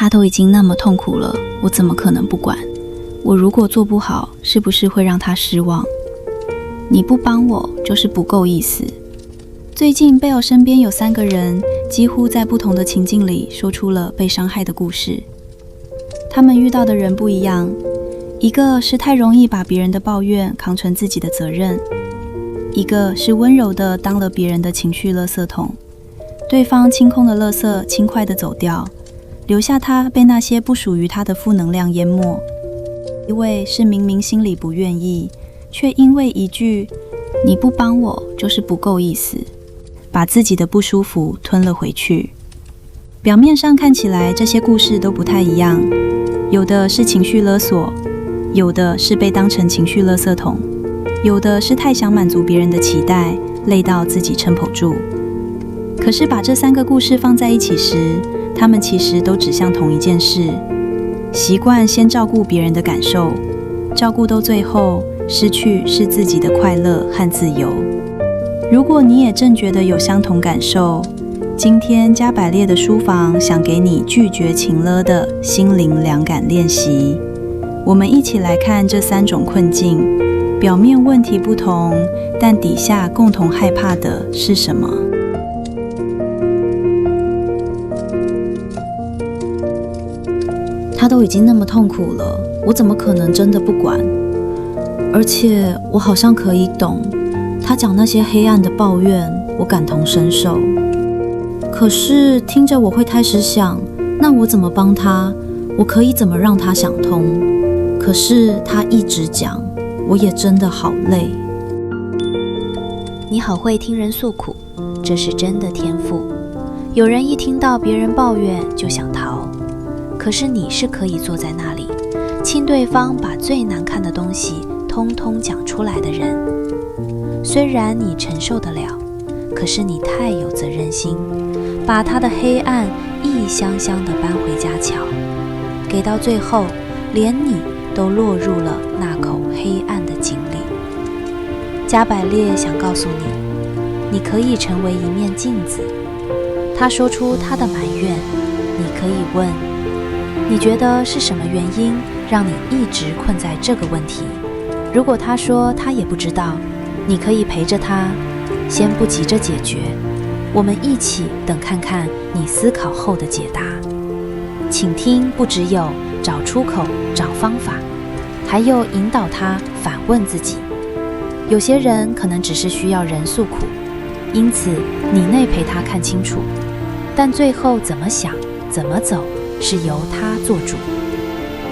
他都已经那么痛苦了，我怎么可能不管？我如果做不好，是不是会让他失望？你不帮我，就是不够意思。最近贝尔身边有3个人，几乎在不同的情境里说出了被伤害的故事。他们遇到的人不一样，一个是太容易把别人的抱怨扛成自己的责任，一个是温柔地当了别人的情绪垃圾桶，对方清空了垃圾，轻快地走掉，留下他被那些不属于他的负能量淹没。一位是明明心里不愿意，却因为一句“你不帮我，就是不够意思”，把自己的不舒服吞了回去。表面上看起来这些故事都不太一样，有的是情绪勒索，有的是被当成情绪垃圾桶，有的是太想满足别人的期待，累到自己撑不住。可是把这3个故事放在一起时，他们其实都指向同一件事：习惯先照顾别人的感受，照顾到最后，失去是自己的快乐和自由。如果你也正觉得有相同感受，今天加百列的书房想给你拒绝情勒的心灵良感练习。我们一起来看这3种困境，表面问题不同，但底下共同害怕的是什么？他都已经那么痛苦了，我怎么可能真的不管？而且我好像可以懂，他讲那些黑暗的抱怨，我感同身受。可是听着我会开始想，那我怎么帮他？我可以怎么让他想通？可是他一直讲，我也真的好累。你好会听人诉苦，这是真的天赋。有人一听到别人抱怨就想逃，可是你是可以坐在那里，听对方把最难看的东西通通讲出来的人。虽然你承受得了，可是你太有责任心，把他的黑暗一箱箱地搬回家瞧，给到最后，连你都落入了那口黑暗的井里。加百列想告诉你，你可以成为一面镜子。他说出他的埋怨，你可以问，你觉得是什么原因让你一直困在这个问题？如果他说他也不知道，你可以陪着他，先不急着解决，我们一起等看看你思考后的解答。倾听不只有找出口、找方法，还有引导他反问自己。有些人可能只是需要人诉苦，因此你内陪他看清楚，但最后怎么想、怎么走是由他做主。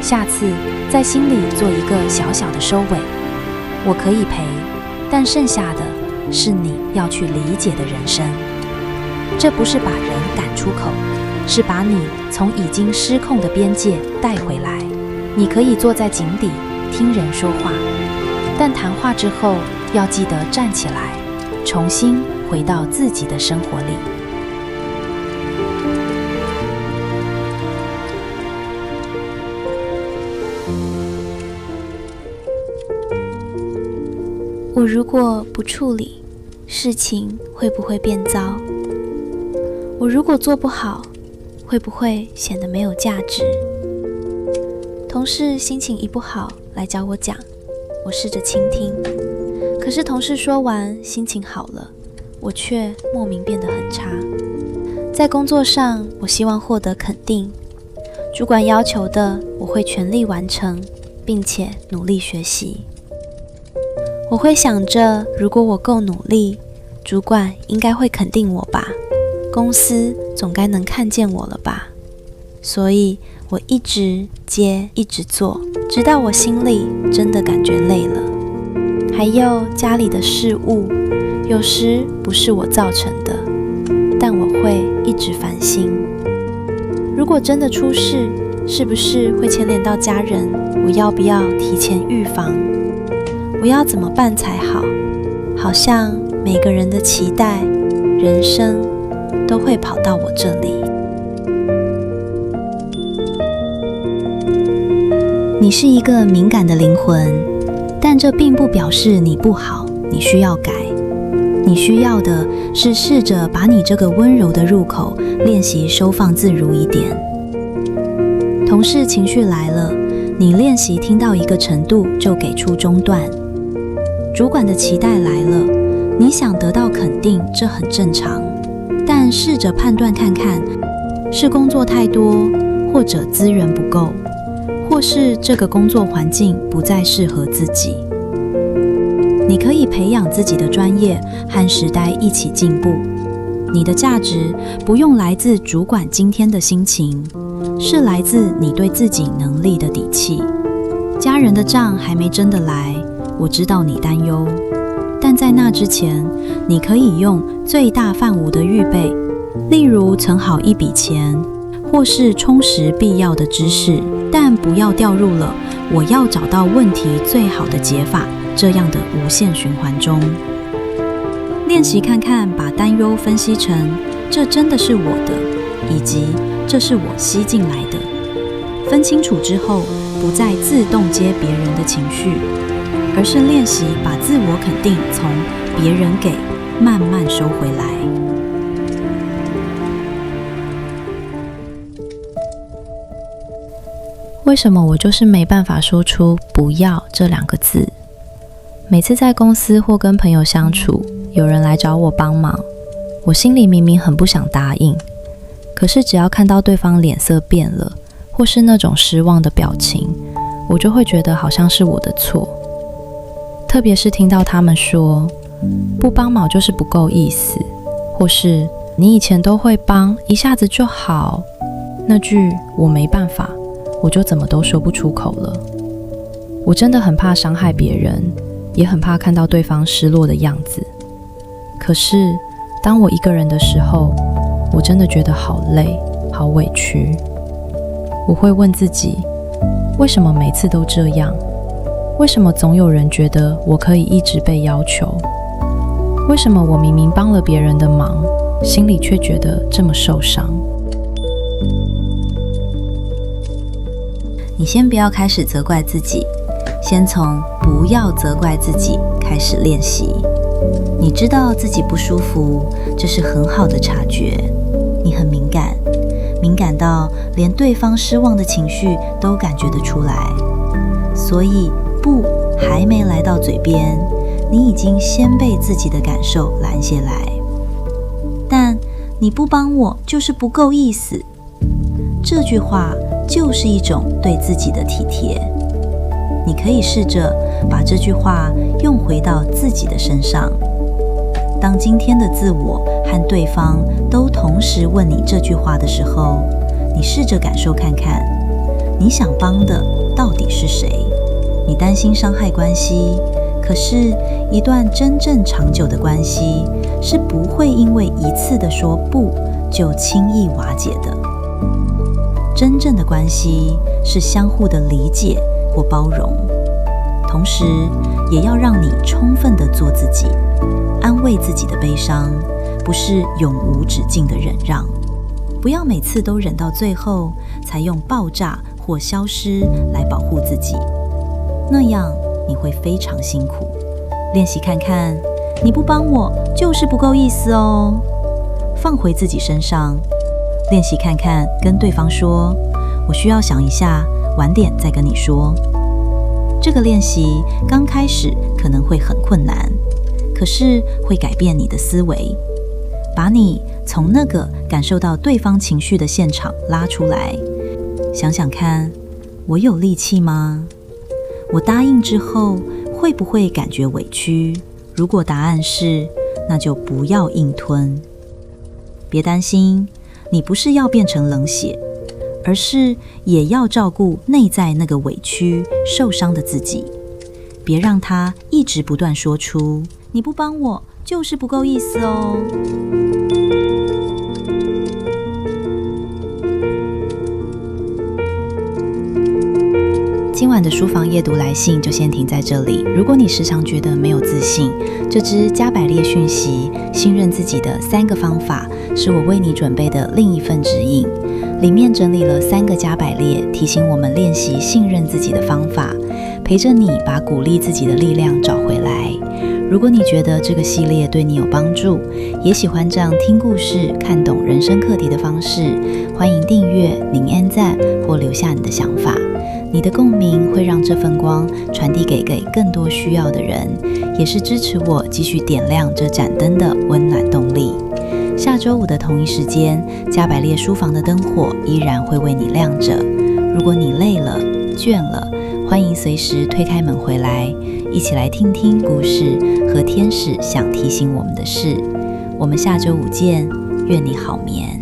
下次在心里做一个小小的收尾，我可以陪，但剩下的是你要去理解的人生。这不是把人赶出口，是把你从已经失控的边界带回来。你可以坐在井底听人说话，但谈话之后要记得站起来，重新回到自己的生活里。我如果不处理，事情会不会变糟？我如果做不好，会不会显得没有价值？同事心情一不好来找我讲，我试着倾听，可是同事说完心情好了，我却莫名变得很差。在工作上，我希望获得肯定，主管要求的我会全力完成，并且努力学习。我会想着，如果我够努力，主管应该会肯定我吧，公司总该能看见我了吧。所以我一直接，一直做，直到我心里真的感觉累了。还有家里的事物，有时不是我造成的，但我会一直烦心。如果真的出事，是不是会牵连到家人？我要不要提前预防？我要怎么办才好？好像每个人的期待、人生都会跑到我这里。你是一个敏感的灵魂，但这并不表示你不好，你需要改。你需要的是试着把你这个温柔的入口练习收放自如一点。同事情绪来了，你练习听到一个程度就给出中断。主管的期待来了，你想得到肯定，这很正常，但试着判断看看，是工作太多，或者资源不够，或是这个工作环境不再适合自己。你可以培养自己的专业，和时代一起进步。你的价值不用来自主管今天的心情，是来自你对自己能力的底气。家人的账还没真的来，我知道你担忧，但在那之前，你可以用最大范围的预备，例如存好一笔钱，或是充实必要的知识，但不要掉入了我要找到问题最好的解法这样的无限循环中。练习看看，把担忧分析成这真的是我的，以及这是我吸进来的。分清楚之后，不再自动接别人的情绪，而是练习把自我肯定从别人给慢慢收回来。为什么我就是没办法说出不要这2个字？每次在公司或跟朋友相处，有人来找我帮忙，我心里明明很不想答应，可是只要看到对方脸色变了，或是那种失望的表情，我就会觉得好像是我的错。特别是听到他们说不帮忙就是不够意思，或是你以前都会帮，一下子就好，那句我没办法，我就怎么都说不出口了。我真的很怕伤害别人，也很怕看到对方失落的样子。可是当我一个人的时候，我真的觉得好累，好委屈。我会问自己，为什么每次都这样？为什么总有人觉得我可以一直被要求？为什么我明明帮了别人的忙，心里却觉得这么受伤？你先不要开始责怪自己，先从不要责怪自己开始练习。你知道自己不舒服，这是很好的察觉。你很敏感，敏感到连对方失望的情绪都感觉得出来。所以不还没来到嘴边，你已经先被自己的感受拦下来。但你不帮我就是不够意思，这句话就是一种对自己的体贴。你可以试着把这句话用回到自己的身上。当今天的自我和对方都同时问你这句话的时候，你试着感受看看，你想帮的到底是谁？你担心伤害关系，可是一段真正长久的关系是不会因为一次的说不就轻易瓦解的。真正的关系是相互的理解或包容，同时也要让你充分的做自己，安慰自己的悲伤，不是永无止境的忍让。不要每次都忍到最后才用爆炸或消失来保护自己，那样你会非常辛苦。练习看看，你不帮我就是不够意思哦。放回自己身上，练习看看，跟对方说，我需要想一下，晚点再跟你说。这个练习刚开始可能会很困难，可是会改变你的思维，把你从那个感受到对方情绪的现场拉出来。想想看，我有力气吗？我答应之后会不会感觉委屈？如果答案是，那就不要硬吞。别担心，你不是要变成冷血，而是也要照顾内在那个委屈、受伤的自己，别让他一直不断说出你不帮我就是不够意思哦。今晚的书房夜读来信就先停在这里。如果你时常觉得没有自信，这支加百列讯息信任自己的3个方法是我为你准备的另一份指引，里面整理了3个加百列，提醒我们练习信任自己的方法，陪着你把鼓励自己的力量找回来。如果你觉得这个系列对你有帮助，也喜欢这样听故事、看懂人生课题的方式，欢迎订阅、您按赞或留下你的想法。你的共鸣会让这份光传递给更多需要的人，也是支持我继续点亮这盏灯的温暖动力。下周五的同一时间，加百列书房的灯火依然会为你亮着。如果你累了、倦了，欢迎随时推开门回来，一起来听听故事和天使想提醒我们的事。我们下周五见，愿你好眠。